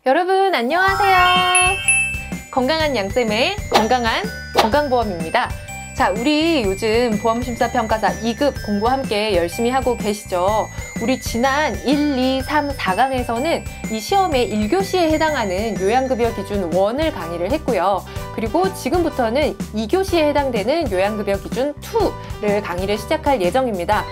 여러분 안녕하세요. 건강한 양쌤의 건강한 건강보험입니다. 자, 우리 요즘 보험심사평가사 2급 공부 함께 열심히 하고 계시죠? 우리 지난 1, 2, 3, 4강에서는 이 시험의 1교시에 해당하는 요양급여 기준 1을 강의를 했고요. 그리고 지금부터는 2교시에 해당되는 요양급여 기준 2를 강의를 시작할 예정입니다.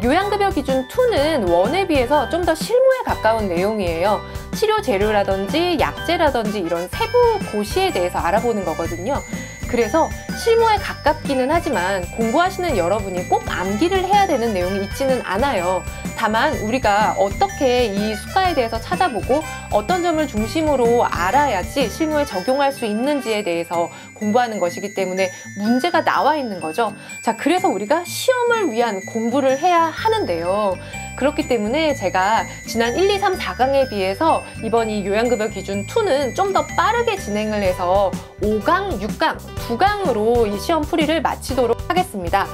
요양급여 기준 2는 1에 비해서 좀 더 실무에 가까운 내용이에요. 치료 재료라든지 약제라든지 이런 세부 고시에 대해서 알아보는 거거든요. 그래서 실무에 가깝기는 하지만 공부하시는 여러분이 꼭 암기를 해야 되는 내용이 있지는 않아요. 다만 우리가 어떻게 이 수가에 대해서 찾아보고 어떤 점을 중심으로 알아야지 실무에 적용할 수 있는지에 대해서 공부하는 것이기 때문에 문제가 나와 있는 거죠. 자, 그래서 우리가 시험을 위한 공부를 해야 하는데요. 그렇기 때문에 제가 지난 1, 2, 3, 4강에 비해서 이번 이 요양급여 기준 2는 좀 더 빠르게 진행을 해서 5강, 6강, 2강으로 이 시험 풀이를 마치도록 하겠습니다.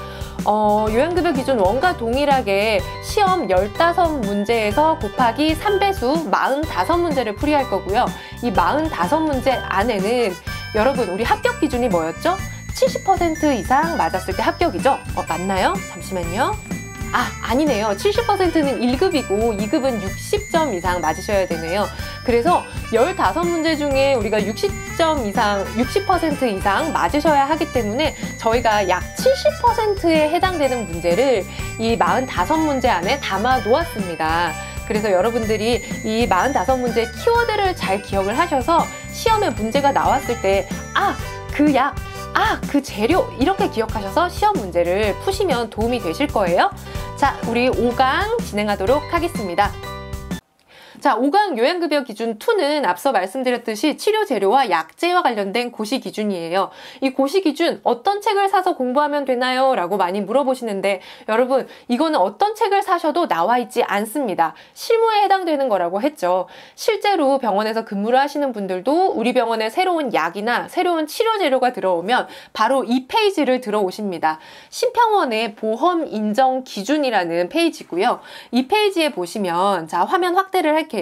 요양급여 기준 1과 동일하게 시험 15문제에서 곱하기 3배수 45문제를 풀이할 거고요. 이 45문제 안에는 여러분 우리 합격 기준이 뭐였죠? 70% 이상 맞았을 때 합격이죠? 맞나요? 잠시만요. 아니네요. 70%는 1급이고 2급은 60점 이상 맞으셔야 되네요. 그래서 15문제 중에 우리가 60점 이상, 60% 이상 맞으셔야 하기 때문에 저희가 약 70%에 해당되는 문제를 이 45문제 안에 담아 놓았습니다. 그래서 여러분들이 이 45문제 키워드를 잘 기억을 하셔서 시험에 문제가 나왔을 때 그 약, 그 재료 이렇게 기억하셔서 시험 문제를 푸시면 도움이 되실 거예요. 자, 우리 5강 진행하도록 하겠습니다. 자, 5강 요양급여 기준 2는 앞서 말씀드렸듯이 치료 재료와 약제와 관련된 고시 기준이에요. 이 고시 기준 어떤 책을 사서 공부하면 되나요? 라고 많이 물어보시는데 여러분 이거는 어떤 책을 사셔도 나와 있지 않습니다. 실무에 해당되는 거라고 했죠. 실제로 병원에서 근무를 하시는 분들도 우리 병원에 새로운 약이나 새로운 치료 재료가 들어오면 바로 이 페이지를 들어오십니다. 심평원의 보험 인정 기준이라는 페이지고요. 이 페이지에 보시면 자, 화면 확대를 할게요.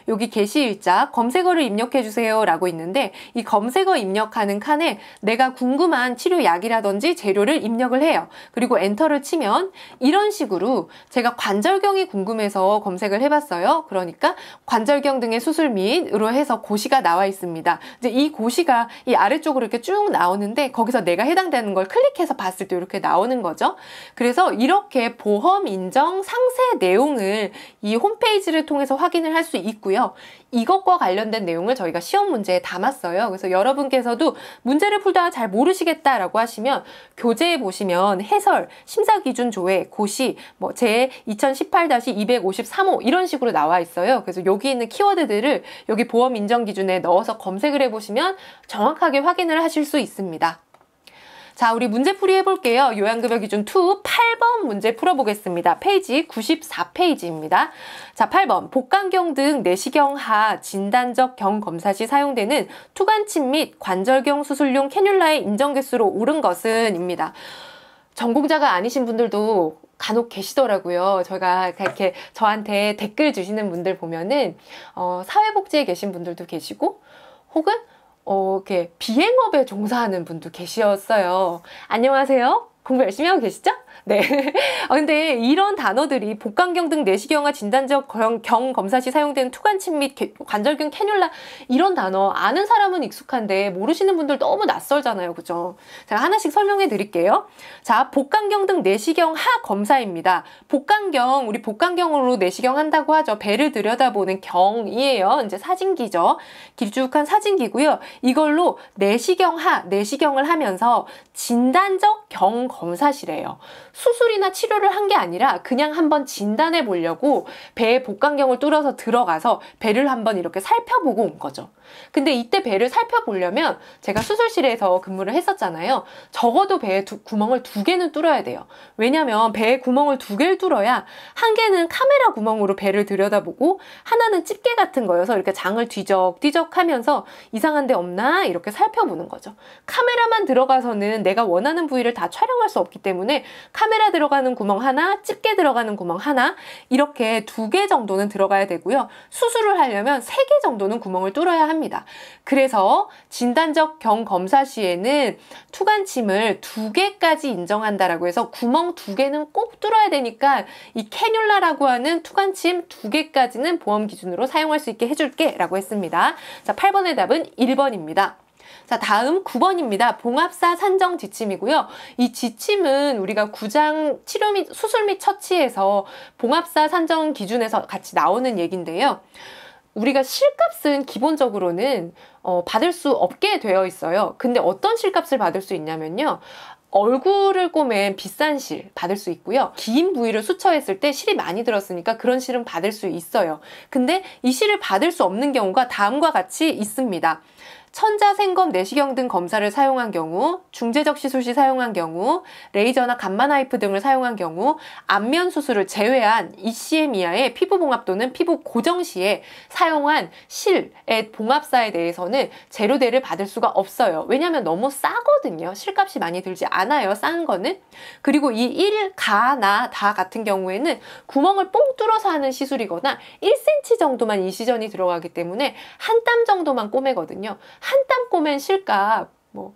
여기 게시일자 검색어를 입력해 주세요 라고 있는데 이 검색어 입력하는 칸에 내가 궁금한 치료약이라든지 재료를 입력을 해요. 그리고 엔터를 치면 이런 식으로 제가 관절경이 궁금해서 검색을 해봤어요. 그러니까 관절경 등의 수술 및으로 해서 고시가 나와 있습니다. 이제 이 고시가 이 아래쪽으로 이렇게 쭉 나오는데 거기서 내가 해당되는 걸 클릭해서 봤을 때 이렇게 나오는 거죠. 그래서 이렇게 보험 인정 상세 내용을 이 홈페이지를 통해서 확인을 할 수 있고요. 이것과 관련된 내용을 저희가 시험 문제에 담았어요. 그래서 여러분께서도 문제를 풀다가 잘 모르시겠다라고 하시면 교재에 보시면 해설, 심사기준 조회, 고시, 제 2018-253호 이런 식으로 나와 있어요. 그래서 여기 있는 키워드들을 여기 보험 인정 기준에 넣어서 검색을 해보시면 정확하게 확인을 하실 수 있습니다. 자, 우리 문제풀이 해볼게요. 요양급여 기준 2 8번 문제 풀어보겠습니다. 페이지 94페이지입니다. 자, 8번 복강경 등 내시경 하 진단적 경 검사 시 사용되는 투관침 및 관절경 수술용 캐뉼라의 인정 개수로 옳은 것은 입니다. 전공자가 아니신 분들도 간혹 계시더라고요. 저희가 이렇게 저한테 댓글 주시는 분들 보면은 사회복지에 계신 분들도 계시고 혹은 이렇게 비행업에 종사하는 분도 계셨어요. 안녕하세요. 공부 열심히 하고 계시죠? 네. 근데 이런 단어들이 복강경 등 내시경화 진단적 경 검사 시 사용되는 투관침 및 관절경 캐뉼라 이런 단어 아는 사람은 익숙한데 모르시는 분들 너무 낯설잖아요. 그죠? 제가 하나씩 설명해 드릴게요. 자, 복강경 등 내시경 하 검사입니다. 복강경, 우리 복강경으로 내시경 한다고 하죠. 배를 들여다보는 경이에요. 이제 사진기죠. 길쭉한 사진기고요. 이걸로 내시경 하, 내시경을 하면서 진단적 경 검사시래요. 수술이나 치료를 한 게 아니라 그냥 한번 진단해 보려고 배에 복강경을 뚫어서 들어가서 배를 한번 이렇게 살펴보고 온 거죠. 근데 이때 배를 살펴보려면 제가 수술실에서 근무를 했었잖아요. 적어도 배에 구멍을 2개는 뚫어야 돼요. 왜냐면 배에 구멍을 2개를 뚫어야 한 개는 카메라 구멍으로 배를 들여다보고 하나는 집게 같은 거여서 이렇게 장을 뒤적뒤적 하면서 이상한 데 없나 이렇게 살펴보는 거죠. 카메라만 들어가서는 내가 원하는 부위를 다 촬영할 사용할 수 없기 때문에 카메라 들어가는 구멍 하나, 집게 들어가는 구멍 하나 이렇게 2개 정도는 들어가야 되고요. 수술을 하려면 3개 정도는 구멍을 뚫어야 합니다. 그래서 진단적 경검사 시에는 투관침을 2개까지 인정한다라고 해서 구멍 2개는 꼭 뚫어야 되니까 이 캐뉼라라고 하는 투관침 2개까지는 보험 기준으로 사용할 수 있게 해줄게 라고 했습니다. 자, 8번의 답은 1번입니다. 자, 다음 9번입니다. 봉합사 산정 지침이고요. 이 지침은 우리가 구장 치료 및 수술 및 처치에서 봉합사 산정 기준에서 같이 나오는 얘기인데요. 우리가 실값은 기본적으로는 받을 수 없게 되어 있어요. 근데 어떤 실값을 받을 수 있냐면요. 얼굴을 꼬맨 비싼 실 받을 수 있고요. 긴 부위를 수처했을 때 실이 많이 들었으니까 그런 실은 받을 수 있어요. 근데 이 실을 받을 수 없는 경우가 다음과 같이 있습니다. 천자, 생검, 내시경 등 검사를 사용한 경우, 중재적 시술 시 사용한 경우, 레이저나 감마 나이프 등을 사용한 경우, 안면 수술을 제외한 ECM 이하의 피부 봉합 또는 피부 고정 시에 사용한 실의 봉합사에 대해서는 제로대를 받을 수가 없어요. 왜냐하면 너무 싸거든요. 실값이 많이 들지 않아요. 싼 거는. 그리고 이 1, 가, 나, 다 같은 경우에는 구멍을 뽕 뚫어서 하는 시술이거나 1cm 정도만 이시전이 들어가기 때문에 한 땀 정도만 꼬매거든요. 한 땀 꼬맨 실값 뭐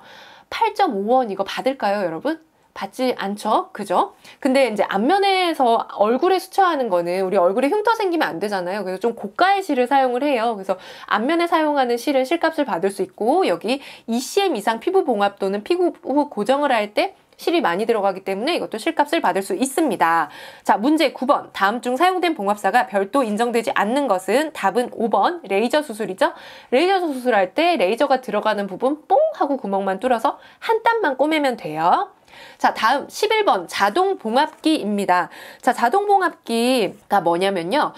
8.5원 이거 받을까요, 여러분? 받지 않죠? 그죠? 근데 이제 앞면에서 얼굴에 수처하는 거는 우리 얼굴에 흉터 생기면 안 되잖아요. 그래서 좀 고가의 실을 사용을 해요. 그래서 앞면에 사용하는 실은 실값을 받을 수 있고, 여기 ECM 이상 피부 봉합 또는 피부 고정을 할 때 실이 많이 들어가기 때문에 이것도 실값을 받을 수 있습니다. 자, 문제 9번. 다음 중 사용된 봉합사가 별도 인정되지 않는 것은 답은 5번 레이저 수술이죠. 레이저 수술할 때 레이저가 들어가는 부분 뽕 하고 구멍만 뚫어서 한 땀만 꼬매면 돼요. 자, 다음 11번 자동봉합기입니다. 자, 자동봉합기가 뭐냐면요.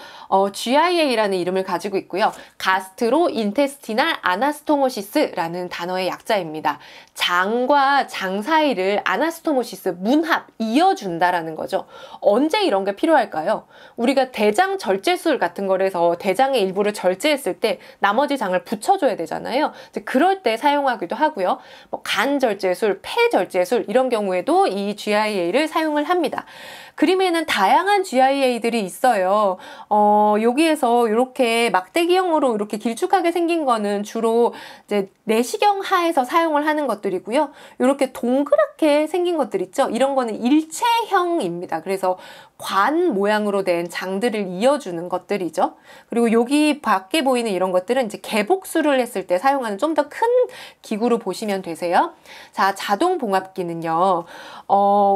GIA라는 이름을 가지고 있고요. 가스트로 인테스티날 아나스토모시스라는 단어의 약자입니다. 장과 장 사이를 아나스토모시스, 문합, 이어준다라는 거죠. 언제 이런 게 필요할까요? 우리가 대장 절제술 같은 거라서 대장의 일부를 절제했을 때 나머지 장을 붙여줘야 되잖아요. 그럴 때 사용하기도 하고요. 뭐 간 절제술, 폐 절제술 이런 경우에도 이 GIA를 사용을 합니다. 그림에는 다양한 GIA들이 있어요. 여기에서 이렇게 막대기형으로 이렇게 길쭉하게 생긴 거는 주로 이제 내시경 하에서 사용을 하는 것들이고요. 이렇게 동그랗게 생긴 것들 있죠. 이런 거는 일체형입니다. 그래서 관 모양으로 된 장들을 이어주는 것들이죠. 그리고 여기 밖에 보이는 이런 것들은 이제 개복술을 했을 때 사용하는 좀 더 큰 기구로 보시면 되세요. 자, 자동봉합기는요.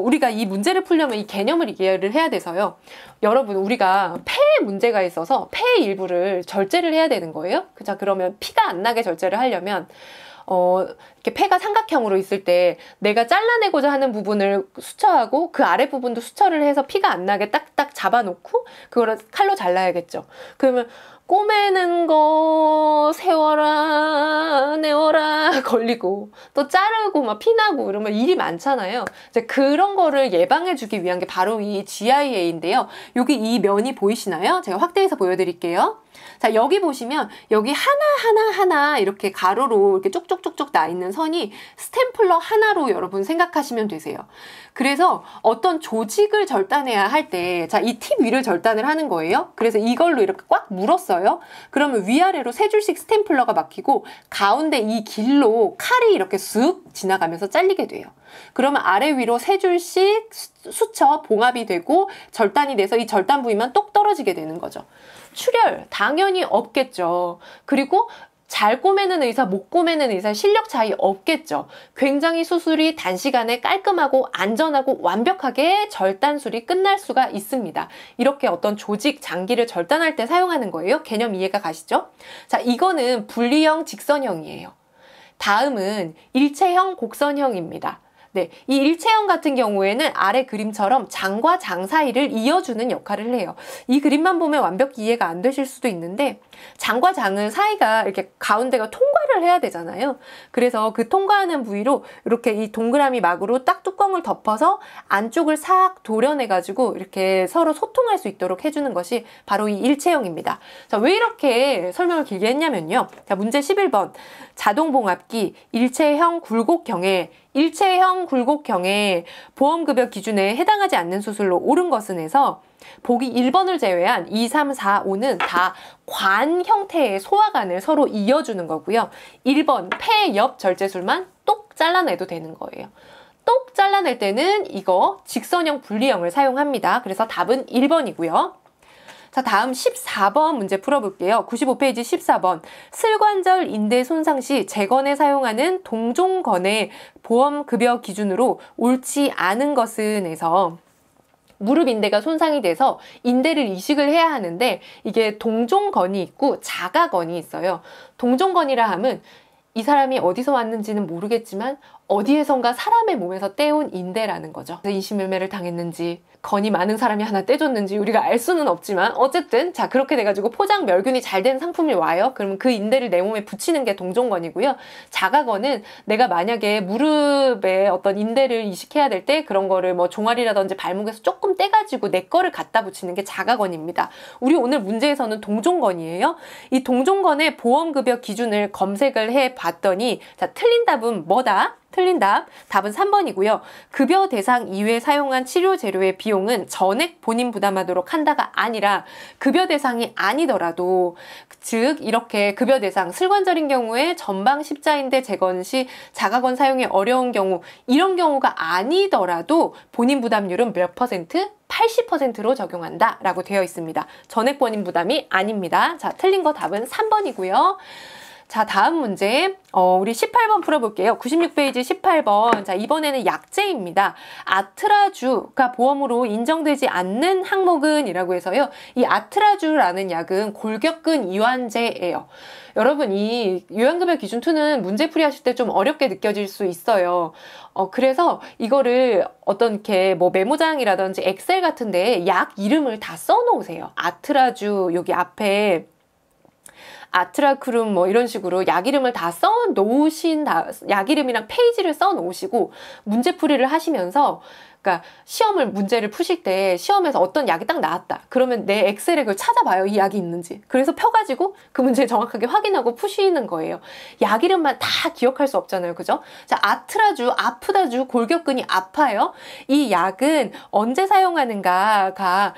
우리가 이 문제를 풀려면 이 개념을 이해를 해야 돼서요. 여러분, 우리가 폐에 문제가 있어서 폐의 일부를 절제를 해야 되는 거예요. 자, 그러면 피가 안 나게 절제를 하려면 이렇게 폐가 삼각형으로 있을 때 내가 잘라내고자 하는 부분을 수처하고 그 아래 부분도 수처를 해서 피가 안 나게 딱딱 잡아놓고 그거를 칼로 잘라야겠죠. 그러면 꼬매는 거 세워라 내워라 걸리고 또 자르고 막 피나고 이러면 일이 많잖아요. 이제 그런 거를 예방해주기 위한 게 바로 이 GIA인데요. 여기 이 면이 보이시나요? 제가 확대해서 보여드릴게요. 자, 여기 보시면 여기 하나 이렇게 가로로 이렇게 쪽쪽쪽쪽 나 있는 선이 스탬플러 하나로 여러분 생각하시면 되세요. 그래서 어떤 조직을 절단해야 할 때, 자, 이 팁 위를 절단을 하는 거예요. 그래서 이걸로 이렇게 꽉 물었어요. 그러면 위아래로 세 줄씩 스탬플러가 막히고 가운데 이 길로 칼이 이렇게 쑥 지나가면서 잘리게 돼요. 그러면 아래 위로 세 줄씩 수처 봉합이 되고 절단이 돼서 이 절단 부위만 똑 떨어지게 되는 거죠. 출혈 당연히 없겠죠. 그리고 잘 꼬매는 의사, 못 꼬매는 의사 실력 차이 없겠죠. 굉장히 수술이 단시간에 깔끔하고 안전하고 완벽하게 절단술이 끝날 수가 있습니다. 이렇게 어떤 조직, 장기를 절단할 때 사용하는 거예요. 개념 이해가 가시죠? 자, 이거는 분리형, 직선형이에요. 다음은 일체형, 곡선형입니다. 네, 이 일체형 같은 경우에는 아래 그림처럼 장과 장 사이를 이어주는 역할을 해요. 이 그림만 보면 완벽히 이해가 안 되실 수도 있는데 장과 장은 사이가 이렇게 가운데가 통과를 해야 되잖아요. 그래서 그 통과하는 부위로 이렇게 이 동그라미 막으로 딱 뚜껑을 덮어서 안쪽을 싹 도려내가지고 이렇게 서로 소통할 수 있도록 해주는 것이 바로 이 일체형입니다. 자, 왜 이렇게 설명을 길게 했냐면요. 자, 문제 11번 자동봉합기 일체형 굴곡경에 일체형 굴곡형의 보험급여 기준에 해당하지 않는 수술로 옳은 것은 해서 보기 1번을 제외한 2, 3, 4, 5는 다 관 형태의 소화관을 서로 이어주는 거고요. 1번 폐 옆 절제술만 똑 잘라내도 되는 거예요. 똑 잘라낼 때는 이거 직선형 분리형을 사용합니다. 그래서 답은 1번이고요. 자, 다음 14번 문제 풀어볼게요. 95페이지 14번. 슬관절 인대 손상 시 재건에 사용하는 동종건의 보험급여 기준으로 옳지 않은 것은 해서 무릎 인대가 손상이 돼서 인대를 이식을 해야 하는데 이게 동종건이 있고 자가건이 있어요. 동종건이라 함은 이 사람이 어디서 왔는지는 모르겠지만 어디에선가 사람의 몸에서 떼온 인대라는 거죠. 인신매매를 당했는지 건이 많은 사람이 하나 떼줬는지 우리가 알 수는 없지만 어쨌든 자 그렇게 돼가지고 포장 멸균이 잘 된 상품이 와요. 그러면 그 인대를 내 몸에 붙이는 게 동종건이고요. 자가건은 내가 만약에 무릎에 어떤 인대를 이식해야 될 때 그런 거를 뭐 종아리라든지 발목에서 조금 떼가지고 내 거를 갖다 붙이는 게 자가건입니다. 우리 오늘 문제에서는 동종건이에요. 이 동종건의 보험급여 기준을 검색을 해봤더니 자 틀린 답은 뭐다? 틀린 답은 3번이고요. 급여 대상 이외에 사용한 치료 재료의 비용은 전액 본인 부담하도록 한다가 아니라 급여 대상이 아니더라도 즉 이렇게 급여 대상 슬관절인 경우에 전방 십자인대 재건 시 자가건 사용이 어려운 경우 이런 경우가 아니더라도 본인 부담률은 몇 퍼센트? 80%로 적용한다 라고 되어 있습니다. 전액 본인 부담이 아닙니다. 자, 틀린 거 답은 3번이고요. 자, 다음 문제 우리 18번 풀어볼게요. 96페이지 18번. 자, 이번에는 약제입니다. 아트라주가 보험으로 인정되지 않는 항목은 이라고 해서요. 이 아트라주라는 약은 골격근 이완제예요. 여러분 이 요양급여 기준 2는 문제풀이 하실 때 좀 어렵게 느껴질 수 있어요. 그래서 이거를 어떤 이렇게 뭐 메모장이라든지 엑셀 같은데 약 이름을 다 써놓으세요. 아트라주 여기 앞에 아트라크룸 뭐 이런 식으로 약 이름을 다 써놓으신 약 이름이랑 페이지를 써놓으시고 문제풀이를 하시면서 그러니까 문제를 푸실 때 시험에서 어떤 약이 딱 나왔다. 그러면 내 엑셀에 그걸 찾아봐요. 이 약이 있는지. 그래서 펴가지고 그 문제를 정확하게 확인하고 푸시는 거예요. 약 이름만 다 기억할 수 없잖아요. 그죠? 자, 아트라주, 아프다주, 골격근이 아파요. 이 약은 언제 사용하는가가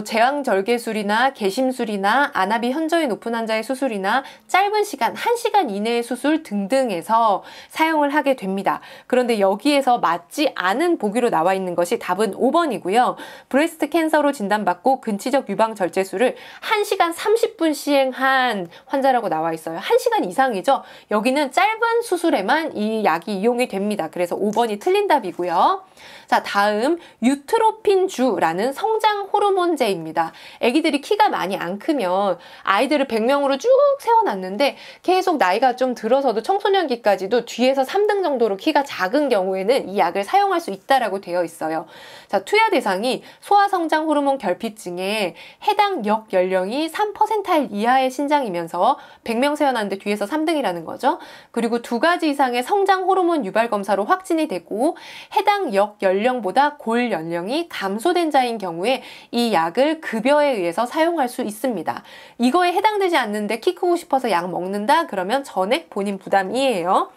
제왕절개술이나 개심술이나 안압이 현저히 높은 환자의 수술이나 짧은 시간, 1시간 이내의 수술 등등에서 사용을 하게 됩니다. 그런데 여기에서 맞지 않은 보기로 나와 있는 것이 답은 5번이고요. 브레스트 캔서로 진단받고 근치적 유방 절제술을 1시간 30분 시행한 환자라고 나와 있어요. 1시간 이상이죠. 여기는 짧은 수술에만 이 약이 이용이 됩니다. 그래서 5번이 틀린 답이고요. 자, 다음 유트로핀주라는 성장 호르몬제입니다. 아기들이 키가 많이 안 크면 아이들을 100명으로 쭉 세워놨는데 계속 나이가 좀 들어서도 청소년기까지도 뒤에서 3등 정도로 키가 작은 경우에는 이 약을 사용할 수 있다라고 되어 있어요. 자, 투여 대상이 소아성장 호르몬 결핍증에 해당 역 연령이 3% 이하의 신장이면서 100명 세워놨는데 뒤에서 3등이라는 거죠. 그리고 2가지 이상의 성장 호르몬 유발 검사로 확진이 되고 해당 역 연령보다 골 연령이 감소된 자인 경우에 이 약을 급여에 의해서 사용할 수 있습니다. 이거에 해당되지 않는데 키 크고 싶어서 약 먹는다? 그러면 전액 본인 부담이에요.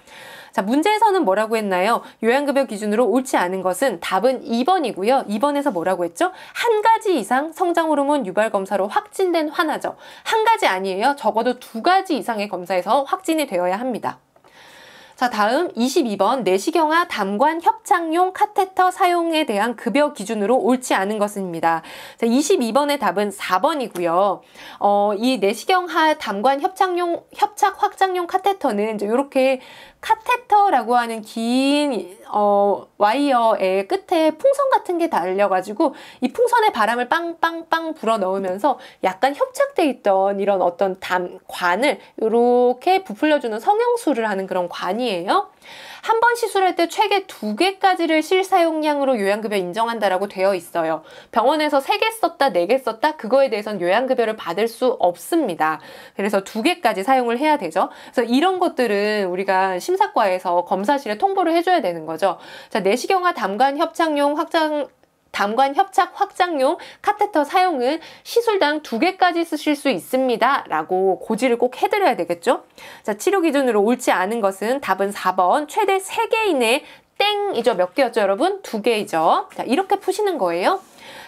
자, 문제에서는 뭐라고 했나요? 요양급여 기준으로 옳지 않은 것은 답은 2번이고요. 2번에서 뭐라고 했죠? 1가지 이상 성장호르몬 유발 검사로 확진된 환자죠. 1가지 아니에요. 적어도 2가지 이상의 검사에서 확진이 되어야 합니다. 자, 다음 22번 내시경화 담관 협착용 카테터 사용에 대한 급여 기준으로 옳지 않은 것입니다. 자, 22번의 답은 4번이고요. 이 내시경화 담관 협착 확장용 카테터는 이제 이렇게 카테터라고 하는 긴 와이어의 끝에 풍선 같은 게 달려가지고 이 풍선에 바람을 빵빵빵 불어 넣으면서 약간 협착돼 있던 이런 어떤 관을 이렇게 부풀려주는 성형술을 하는 그런 관이에요. 한 번 시술할 때 최대 2개까지를 실사용량으로 요양급여 인정한다라고 되어 있어요. 병원에서 3개 썼다, 4개 썼다 그거에 대해서는 요양급여를 받을 수 없습니다. 그래서 2개까지 사용을 해야 되죠. 그래서 이런 것들은 우리가 심사과에서 검사실에 통보를 해줘야 되는 거죠. 자, 내시경화 담관 협착용 담관 협착 확장용 카테터 사용은 시술당 2개까지 쓰실 수 있습니다. 라고 고지를 꼭 해드려야 되겠죠. 자, 치료 기준으로 옳지 않은 것은 답은 4번 최대 3개 이내 땡이죠. 몇 개였죠, 여러분? 2개이죠. 자, 이렇게 푸시는 거예요.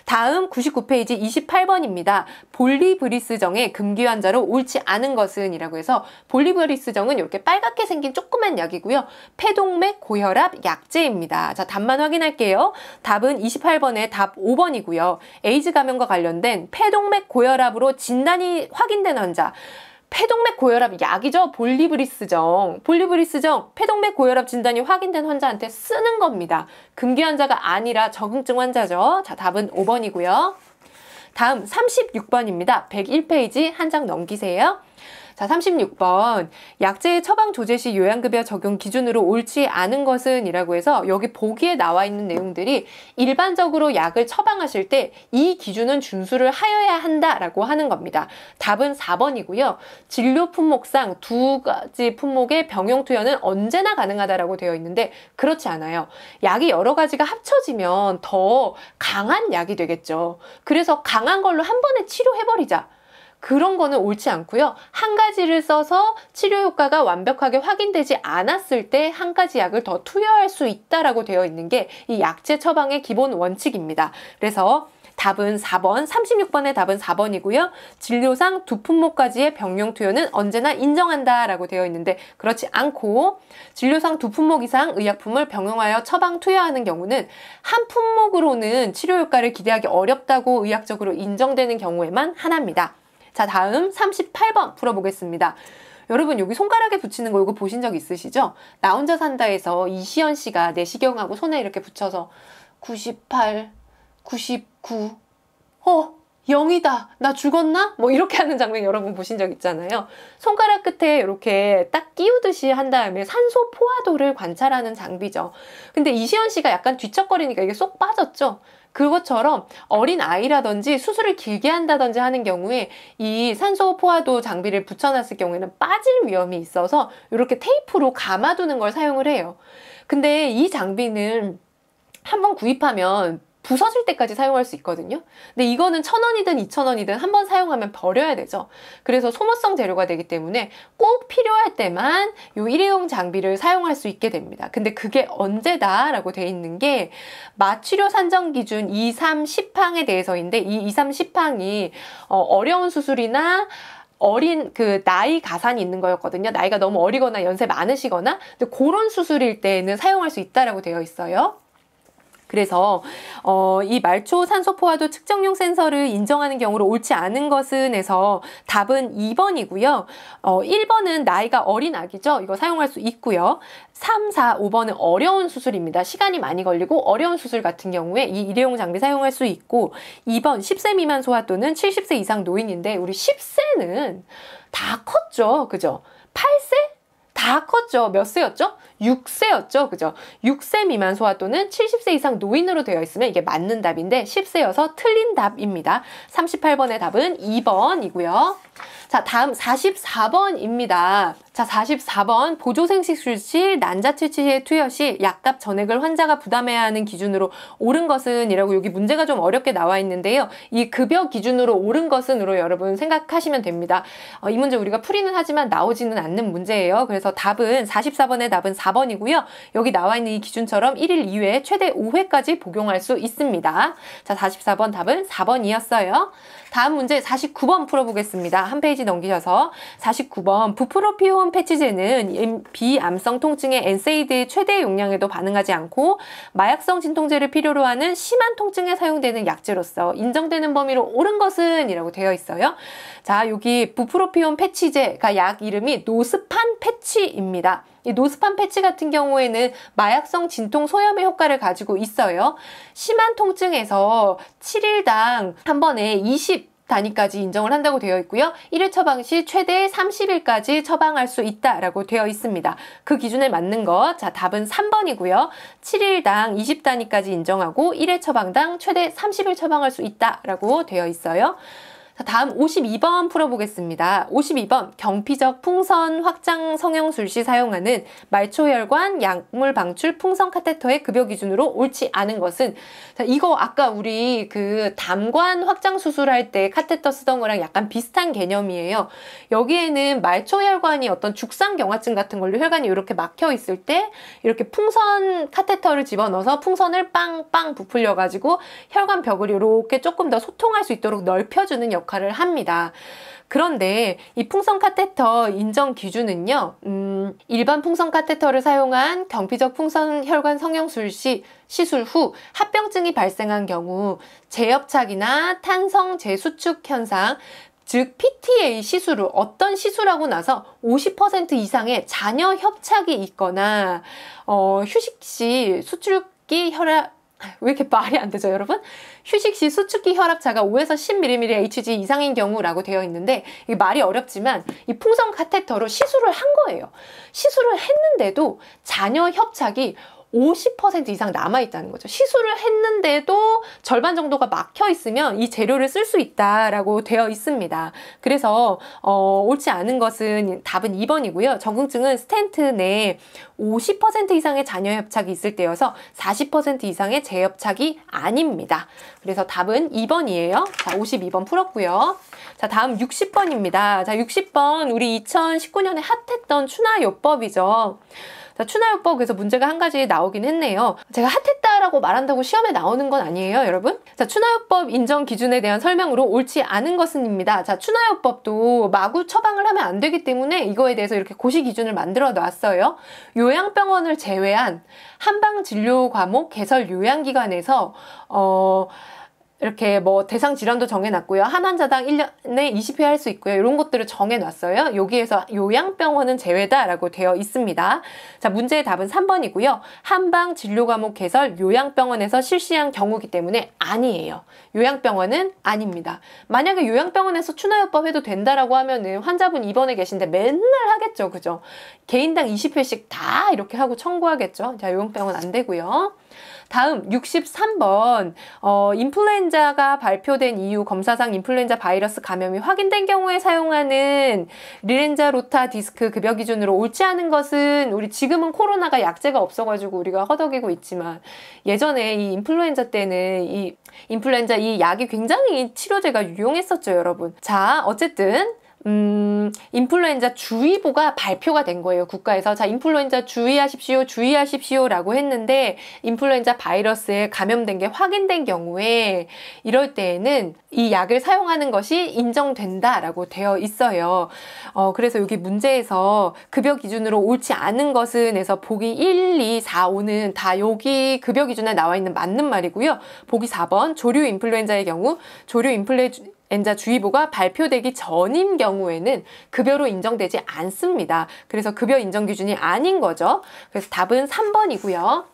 다음 99페이지 28번입니다. 볼리브리스정의 금기 환자로 옳지 않은 것은 이라고 해서 볼리브리스정은 이렇게 빨갛게 생긴 조그만 약이고요. 폐동맥 고혈압 약제입니다. 자, 답만 확인할게요. 답은 28번의 답 5번이고요. 에이즈 감염과 관련된 폐동맥 고혈압으로 진단이 확인된 환자. 폐동맥 고혈압 약이죠. 볼리브리스정. 볼리브리스정 폐동맥 고혈압 진단이 확인된 환자한테 쓰는 겁니다. 금기 환자가 아니라 적응증 환자죠. 자, 답은 5번이고요. 다음 36번입니다. 101페이지 한 장 넘기세요. 자, 36번. 약제의 처방 조제 시 요양급여 적용 기준으로 옳지 않은 것은 이라고 해서 여기 보기에 나와 있는 내용들이 일반적으로 약을 처방하실 때 이 기준은 준수를 하여야 한다라고 하는 겁니다. 답은 4번이고요. 진료 품목상 2가지 품목의 병용 투여는 언제나 가능하다라고 되어 있는데 그렇지 않아요. 약이 여러 가지가 합쳐지면 더 강한 약이 되겠죠. 그래서 강한 걸로 한 번에 치료해버리자. 그런 거는 옳지 않고요. 한 가지를 써서 치료 효과가 완벽하게 확인되지 않았을 때 한 가지 약을 더 투여할 수 있다라고 되어 있는 게 이 약제 처방의 기본 원칙입니다. 그래서 답은 4번, 36번의 답은 4번이고요. 진료상 2품목까지의 병용 투여는 언제나 인정한다라고 되어 있는데 그렇지 않고 진료상 2품목 이상 의약품을 병용하여 처방 투여하는 경우는 한 품목으로는 치료 효과를 기대하기 어렵다고 의학적으로 인정되는 경우에만 하나입니다. 자, 다음 38번 풀어보겠습니다. 여러분 여기 손가락에 붙이는 거 이거 보신 적 있으시죠? 나 혼자 산다에서 이시연 씨가 내시경하고 손에 이렇게 붙여서 98, 99, 0이다. 나 죽었나? 뭐 이렇게 하는 장면 여러분 보신 적 있잖아요. 손가락 끝에 이렇게 딱 끼우듯이 한 다음에 산소 포화도를 관찰하는 장비죠. 근데 이시연 씨가 약간 뒤척거리니까 이게 쏙 빠졌죠? 그것처럼 어린 아이라든지 수술을 길게 한다든지 하는 경우에 이 산소 포화도 장비를 붙여놨을 경우에는 빠질 위험이 있어서 이렇게 테이프로 감아두는 걸 사용을 해요. 근데 이 장비는 한번 구입하면 부서질 때까지 사용할 수 있거든요. 근데 이거는 1,000원이든 2,000원이든 한번 사용하면 버려야 되죠. 그래서 소모성 재료가 되기 때문에 꼭 필요할 때만 이 일회용 장비를 사용할 수 있게 됩니다. 근데 그게 언제다라고 돼 있는 게 마취료 산정 기준 2, 3, 10항에 대해서인데 이 2, 3, 10항이 어려운 수술이나 어린 나이 가산이 있는 거였거든요. 나이가 너무 어리거나 연세 많으시거나 근데 그런 수술일 때는 사용할 수 있다라고 되어 있어요. 그래서 이 말초 산소 포화도 측정용 센서를 인정하는 경우로 옳지 않은 것은 해서 답은 2번이고요. 1번은 나이가 어린 아기죠. 이거 사용할 수 있고요. 3, 4, 5번은 어려운 수술입니다. 시간이 많이 걸리고 어려운 수술 같은 경우에 이 일회용 장비 사용할 수 있고 2번 10세 미만 소아 또는 70세 이상 노인인데 우리 10세는 다 컸죠. 그죠? 8세? 다 컸죠. 몇 세였죠? 6세였죠. 그죠? 6세 미만 소아 또는 70세 이상 노인으로 되어 있으면 이게 맞는 답인데 10세여서 틀린 답입니다. 38번의 답은 2번이고요. 자, 다음 44번입니다. 자, 44번 보조생식술 시 난자치치의 투여 시 약값 전액을 환자가 부담해야 하는 기준으로 옳은 것은 이라고 여기 문제가 좀 어렵게 나와 있는데요. 이 급여 기준으로 옳은 것은으로 여러분 생각하시면 됩니다. 이 문제 우리가 풀이는 하지만 나오지는 않는 문제예요. 그래서 답은 44번의 답은 4번이고요. 여기 나와 있는 이 기준처럼 1일 2회 최대 5회까지 복용할 수 있습니다. 자, 44번 답은 4번이었어요. 다음 문제 49번 풀어보겠습니다. 한 페이지 넘기셔서 49번 부프로피온 패치제는 비암성 통증의 엔세이드의 최대 용량에도 반응하지 않고 마약성 진통제를 필요로 하는 심한 통증에 사용되는 약제로서 인정되는 범위로 옳은 것은 이라고 되어 있어요. 자, 여기 부프로피온 패치제가 약 이름이 노스판 패치입니다. 이 노스판 패치 같은 경우에는 마약성 진통 소염의 효과를 가지고 있어요. 심한 통증에서 7일당 한 번에 20단위까지 인정을 한다고 되어 있고요. 1회 처방 시 최대 30일까지 처방할 수 있다라고 되어 있습니다. 그 기준에 맞는 것, 자, 답은 3번이고요. 7일당 20단위까지 인정하고 1회 처방당 최대 30일 처방할 수 있다라고 되어 있어요. 자, 다음 52번 풀어보겠습니다. 52번 경피적 풍선 확장 성형술 시 사용하는 말초혈관 약물 방출 풍선 카테터의 급여 기준으로 옳지 않은 것은, 자, 이거 아까 우리 그 담관 확장 수술할 때 카테터 쓰던 거랑 약간 비슷한 개념이에요. 여기에는 말초혈관이 어떤 죽상경화증 같은 걸로 혈관이 이렇게 막혀 있을 때 이렇게 풍선 카테터를 집어넣어서 풍선을 빵빵 부풀려 가지고 혈관 벽을 이렇게 조금 더 소통할 수 있도록 넓혀주는 역할을 합니다. 그런데 이 풍선 카테터 인정 기준은요, 일반 풍선 카테터를 사용한 경피적 풍선 혈관 성형술 시 시술 후 합병증이 발생한 경우 재협착이나 탄성 재수축 현상, 즉 PTA 시술 후 어떤 시술하고 나서 50% 이상의 잔여 협착이 있거나 휴식 시 수축기 혈압, 왜 이렇게 말이 안 되죠, 여러분? 휴식 시 수축기 혈압차가 5에서 10mm Hg 이상인 경우라고 되어 있는데, 이게 말이 어렵지만 이 풍선 카테터로 시술을 한 거예요. 시술을 했는데도 잔여 협착이 50% 이상 남아있다는 거죠. 시술을 했는데도 절반 정도가 막혀 있으면 이 재료를 쓸 수 있다라고 되어 있습니다. 그래서 옳지 않은 것은 답은 2번이고요. 적응증은 스텐트 내 50% 이상의 잔여 협착이 있을 때여서 40% 이상의 재협착이 아닙니다. 그래서 답은 2번이에요. 자, 52번 풀었고요. 자, 다음 60번입니다. 자, 60번 우리 2019년에 핫했던 추나요법이죠. 자, 추나요법에서 문제가 한 가지 나오긴 했네요. 제가 핫했다라고 말한다고 시험에 나오는 건 아니에요, 여러분. 자, 추나요법 인정 기준에 대한 설명으로 옳지 않은 것은입니다. 자, 추나요법도 마구 처방을 하면 안 되기 때문에 이거에 대해서 이렇게 고시 기준을 만들어 놨어요. 요양병원을 제외한 한방진료 과목 개설 요양기관에서 이렇게 뭐 대상 질환도 정해놨고요. 한 환자당 1년에 20회 할 수 있고요. 이런 것들을 정해놨어요. 여기에서 요양병원은 제외다라고 되어 있습니다. 자, 문제의 답은 3번이고요. 한방 진료 과목 개설 요양병원에서 실시한 경우이기 때문에 아니에요. 요양병원은 아닙니다. 만약에 요양병원에서 추나요법 해도 된다라고 하면은 환자분 입원해 계신데 맨날 하겠죠. 그죠? 개인당 20회씩 다 이렇게 하고 청구하겠죠. 자, 요양병원 안 되고요. 다음 63번 인플루엔자가 발표된 이후 검사상 인플루엔자 바이러스 감염이 확인된 경우에 사용하는 리렌자 로타 디스크 급여 기준으로 옳지 않은 것은, 우리 지금은 코로나가 약제가 없어가지고 우리가 허덕이고 있지만 예전에 이 인플루엔자 때는 이 인플루엔자 이 약이 굉장히 치료제가 유용했었죠, 여러분. 자, 어쨌든 인플루엔자 주의보가 발표가 된 거예요, 국가에서. 자, 인플루엔자 주의하십시오 라고 했는데, 인플루엔자 바이러스에 감염된 게 확인된 경우에 이럴 때에는 이 약을 사용하는 것이 인정된다라고 되어 있어요. 그래서 여기 문제에서 급여 기준으로 옳지 않은 것은에서 보기 1, 2, 4, 5는 다 여기 급여 기준에 나와 있는 맞는 말이고요. 보기 4번 조류 인플루엔자의 경우 조류 인플루엔자 주의보가 발표되기 전인 경우에는 급여로 인정되지 않습니다. 그래서 급여 인정 기준이 아닌 거죠. 그래서 답은 3번이고요.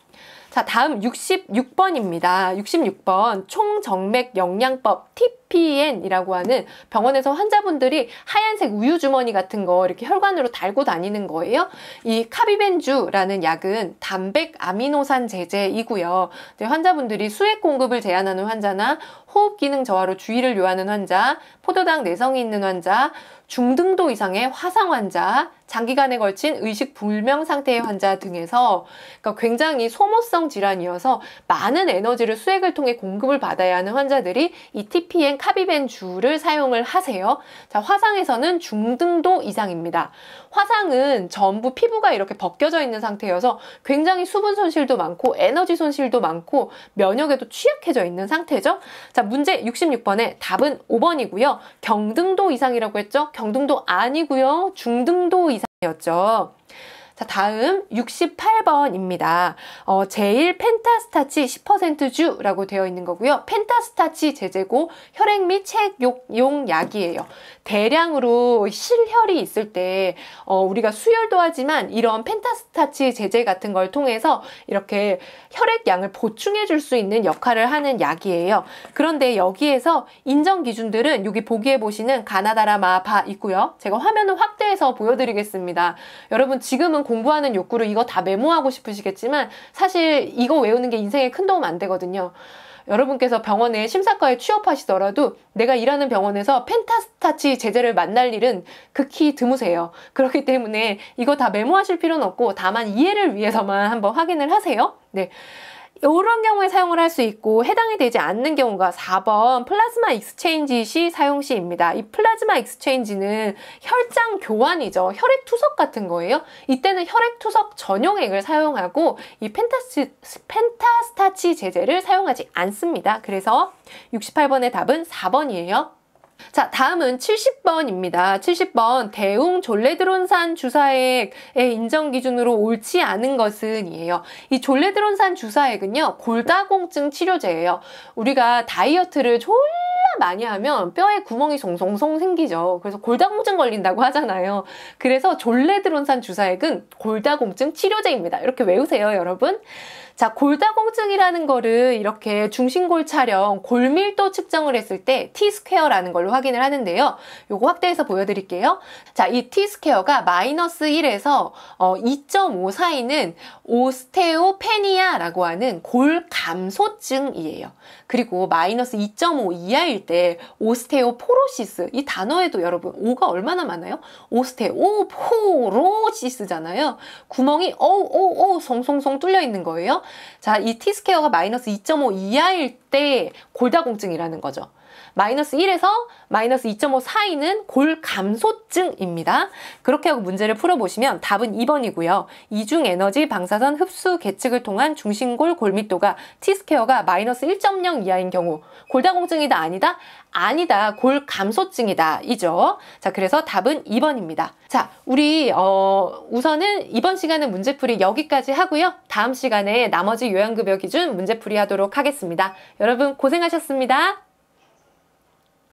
자, 다음 66번입니다. 66번 총정맥 영양법 TPN이라고 하는 병원에서 환자분들이 하얀색 우유 주머니 같은 거 이렇게 혈관으로 달고 다니는 거예요. 이 카비벤주라는 약은 단백 아미노산 제제이고요. 환자분들이 수액 공급을 제한하는 환자나 호흡 기능 저하로 주의를 요하는 환자, 포도당 내성이 있는 환자, 중등도 이상의 화상 환자, 장기간에 걸친 의식 불명 상태의 환자 등에서, 그러니까 굉장히 소모성 질환이어서 많은 에너지를 수액을 통해 공급을 받아야 하는 환자들이 이 TPN 카비벤주를 사용을 하세요. 자, 화상에서는 중등도 이상입니다. 화상은 전부 피부가 이렇게 벗겨져 있는 상태여서 굉장히 수분 손실도 많고 에너지 손실도 많고 면역에도 취약해져 있는 상태죠. 자, 문제 66번에 답은 5번이고요. 경등도 이상이라고 했죠? 경등도 아니고요. 중등도 이상이었죠. 자, 다음 68번입니다. 제일 펜타스타치 10% 주라고 되어 있는 거고요. 펜타스타치 제제고 혈액 및 체액용 약이에요. 대량으로 실혈이 있을 때 우리가 수혈도 하지만 이런 펜타스타치 제제 같은 걸 통해서 이렇게 혈액량을 보충해 줄 수 있는 역할을 하는 약이에요. 그런데 여기에서 인정 기준들은 여기 보기에 보시는 가나다라마바 있고요. 제가 화면을 확대해서 보여드리겠습니다. 여러분 지금은 공부하는 욕구로 이거 다 메모하고 싶으시겠지만 사실 이거 외우는 게 인생에 큰 도움 안 되거든요. 여러분께서 병원에 심사과에 취업하시더라도 내가 일하는 병원에서 펜타스타치 제제를 만날 일은 극히 드무세요. 그렇기 때문에 이거 다 메모하실 필요는 없고 다만 이해를 위해서만 한번 확인을 하세요. 네. 이런 경우에 사용을 할 수 있고 해당이 되지 않는 경우가 4번 플라즈마 익스체인지 시 사용 시입니다. 이 플라즈마 익스체인지는 혈장 교환이죠. 혈액 투석 같은 거예요. 이때는 혈액 투석 전용액을 사용하고 이 펜타스타치 제제를 사용하지 않습니다. 그래서 68번의 답은 4번이에요. 자, 다음은 70번입니다. 70번 대웅 졸레드론산 주사액의 인정 기준으로 옳지 않은 것은 이에요. 이 졸레드론산 주사액은요, 골다공증 치료제예요. 우리가 다이어트를 졸라 많이 하면 뼈에 구멍이 송송송 생기죠. 그래서 골다공증 걸린다고 하잖아요. 그래서 졸레드론산 주사액은 골다공증 치료제입니다. 이렇게 외우세요, 여러분. 자, 골다공증이라는 거를 이렇게 중심골 촬영, 골밀도 측정을 했을 때 T-스퀘어라는 걸로 확인을 하는데요. 요거 확대해서 보여드릴게요. 자, 이 T-스퀘어가 마이너스 1에서 2.5 사이는 오스테오페니아라고 하는 골 감소증이에요. 그리고 마이너스 2.5 이하일 때 오스테오포로시스, 이 단어에도 여러분 오가 얼마나 많아요? 오스테오포로시스잖아요. 구멍이 송송송 뚫려 있는 거예요. 자, 이 T스퀘어가 마이너스 2.5 이하일 때 골다공증이라는 거죠. 마이너스 1에서 마이너스 2.5 사이는 골 감소증입니다. 그렇게 하고 문제를 풀어보시면 답은 2번이고요. 이중 에너지 방사선 흡수 계측을 통한 중심골 골밀도가 T스퀘어가 마이너스 1.0 이하인 경우 골다공증이다 아니다? 아니다. 골 감소증이다. 이죠. 자, 그래서 답은 2번입니다. 자, 우리 우선은 이번 시간은 문제풀이 여기까지 하고요. 다음 시간에 나머지 요양급여 기준 문제풀이 하도록 하겠습니다. 여러분 고생하셨습니다.